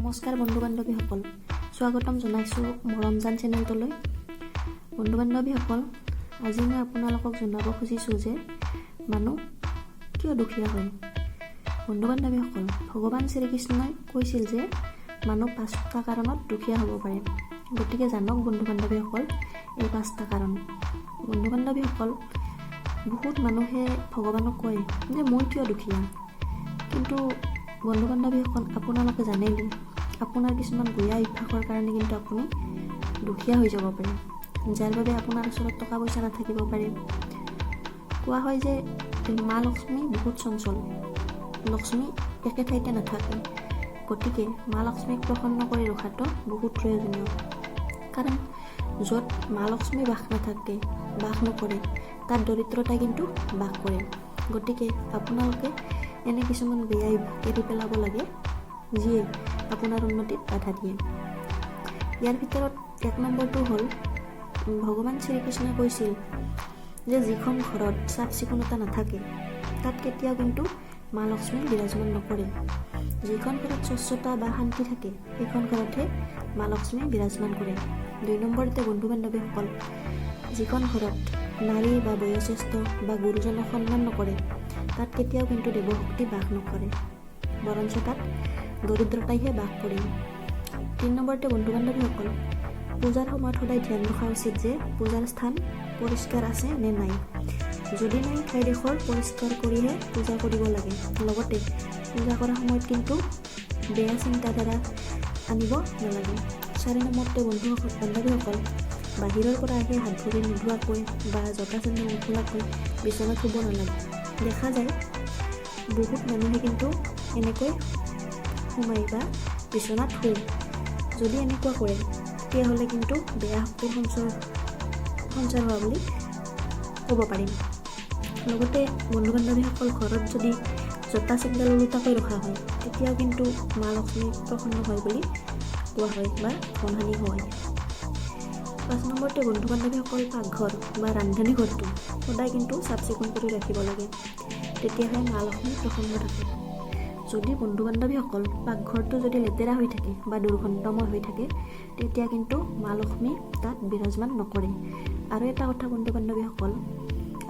নমস্কাৰ বন্ধু বান্ধৱীসকল, স্বাগতম জনাইছোঁ মৰমজান চেনেলটোলৈ। বন্ধু বান্ধৱীসকল, আজি মই আপোনালোকক জনাব খুজিছোঁ যে মানুহ কিয় দুখীয়া হয়। বন্ধু বান্ধৱীসকল, ভগৱান শ্ৰীকৃষ্ণই কৈছিল যে মানুহ 5টা কাৰণত দুখীয়া হ'ব পাৰে। গতিকে জানক বন্ধু বান্ধৱীসকল এই 5টা কাৰণ। বন্ধু বান্ধৱীসকল, বহুত মানুহে ভগৱানক কয় যে মই কিয় দুখীয়া, কিন্তু বন্ধু বান্ধৱীসকল আপোনালোকে জানেনে আপোনাৰ কিছুমান বেয়া অভ্যাসৰ কাৰণে কিন্তু আপুনি দুখীয়া হৈ যাব পাৰে, যাৰ বাবে আপোনাৰ ওচৰত টকা পইচা নাথাকিব পাৰে। কোৱা হয় যে মা লক্ষ্মী বহুত চঞ্চল, লক্ষ্মী একে ঠাইতে নাথাকে। গতিকে মা লক্ষ্মীক প্ৰসন্ন কৰি ৰখাটো বহুত প্ৰয়োজনীয়, কাৰণ য'ত মা লক্ষ্মী বাস নাথাকে, বাস নকৰে, তাত দৰিদ্ৰতাই কিন্তু বাস কৰে। গতিকে আপোনালোকে এনে কিছুমান বেয়া অভ্যাস এৰি পেলাব লাগে যিয়ে আপোনাৰ উন্নতিত বাধা দিয়ে। ইয়াৰ ভিতৰত 1 নম্বৰটো হ'ল, ভগৱান শ্ৰীকৃষ্ণই কৈছিল যে যিখন ঘৰত চাফ চিকুণতা নাথাকে তাত কেতিয়াও কিন্তু মা লক্ষ্মী বিৰাজমান নকৰে। যিখন ঘৰত স্বচ্ছতা বা শান্তি থাকে সেইখন ঘৰতহে মা লক্ষ্মী বিৰাজমান কৰে। 2 নম্বৰতে বন্ধু বান্ধৱীসকল, যিখন ঘৰত নাৰী বা বয়োজ্যেষ্ঠ বা গুৰুজনক সন্মান নকৰে তাত কেতিয়াও কিন্তু দেৱশক্তি বাস নকৰে, বৰঞ্চ তাত দৰিদ্ৰতাইহে বাস কৰে। 3 নম্বৰতে বন্ধু বান্ধৱীসকল, পূজাৰ সময়ত সদায় ধ্যান ৰখা উচিত যে পূজাৰ স্থান পৰিষ্কাৰ আছে নে নাই। যদি নাই, ঠাইডোখৰ পৰিষ্কাৰ কৰিহে পূজা কৰিব লাগে। লগতে পূজা কৰাৰ সময়ত কিন্তু বেয়া চিন্তাধাৰা আনিব নালাগে। 4 নম্বৰতে বন্ধু বান্ধৱীসকল, বাহিৰৰ পৰা আহি হাত ভৰি নোধোৱাকৈ বা জোতা চেণ্ডেল নোখোলাকৈ বিচনাত শুব নালাগে। দেখা যায় বহুত মানুহে কিন্তু এনেকৈ সোমাই বা বিচনাত শুৱে। যদি এনেকুৱা কৰে তেতিয়াহ'লে কিন্তু বেয়া শক্তিৰ সঞ্চাৰ হোৱা বুলি ক'ব পাৰিম। লগতে বন্ধু বান্ধৱীসকল, ঘৰত যদি জোতা চেণ্ডেল ওলোটাকৈ ৰখা হয় তেতিয়াও কিন্তু মা লক্ষ্মী প্ৰসন্ন হয় বুলি কোৱা হয় বা ধনহানি হয়। 5 নম্বৰতে বন্ধু বান্ধৱীসকল, পাকঘৰ বা ৰান্ধনি ঘৰটো সদায় কিন্তু চাফ চিকুণ কৰি ৰাখিব লাগে, তেতিয়াহে মা লক্ষ্মী প্ৰসন্ন থাকে। যদি বন্ধু বান্ধৱীসকল পাকঘৰটো যদি লেতেৰা হৈ থাকে বা দুৰ্গন্ধময় হৈ থাকে তেতিয়া কিন্তু মা লক্ষ্মী তাত বিৰাজমান নকৰে। আৰু এটা কথা বন্ধু বান্ধৱীসকল,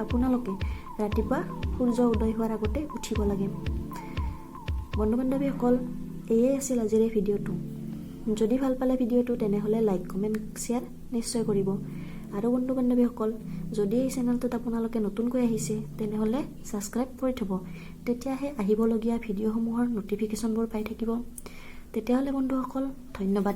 আপোনালোকে ৰাতিপুৱা সূৰ্য উদয় হোৱাৰ আগতে উঠিব লাগে। বন্ধু বান্ধৱীসকল, এয়ে আছিল আজিৰ এই ভিডিঅ'টো। যদি ভাল পালে ভিডিঅ'টো তেনেহ'লে লাইক কমেণ্ট শ্বেয়াৰ নিশ্চয় কৰিব। আৰু বন্ধু বান্ধৱীসকল, যদি এই চেনেলটোত আপোনালোকে নতুনকৈ আহিছে তেনেহ'লে ছাবস্ক্ৰাইব কৰি থ'ব, তেতিয়াহে আহিবলগীয়া ভিডিঅ'সমূহৰ ন'টিফিকেশ্যনবোৰ পাই থাকিব। তেতিয়াহ'লে বন্ধুসকল, ধন্যবাদ।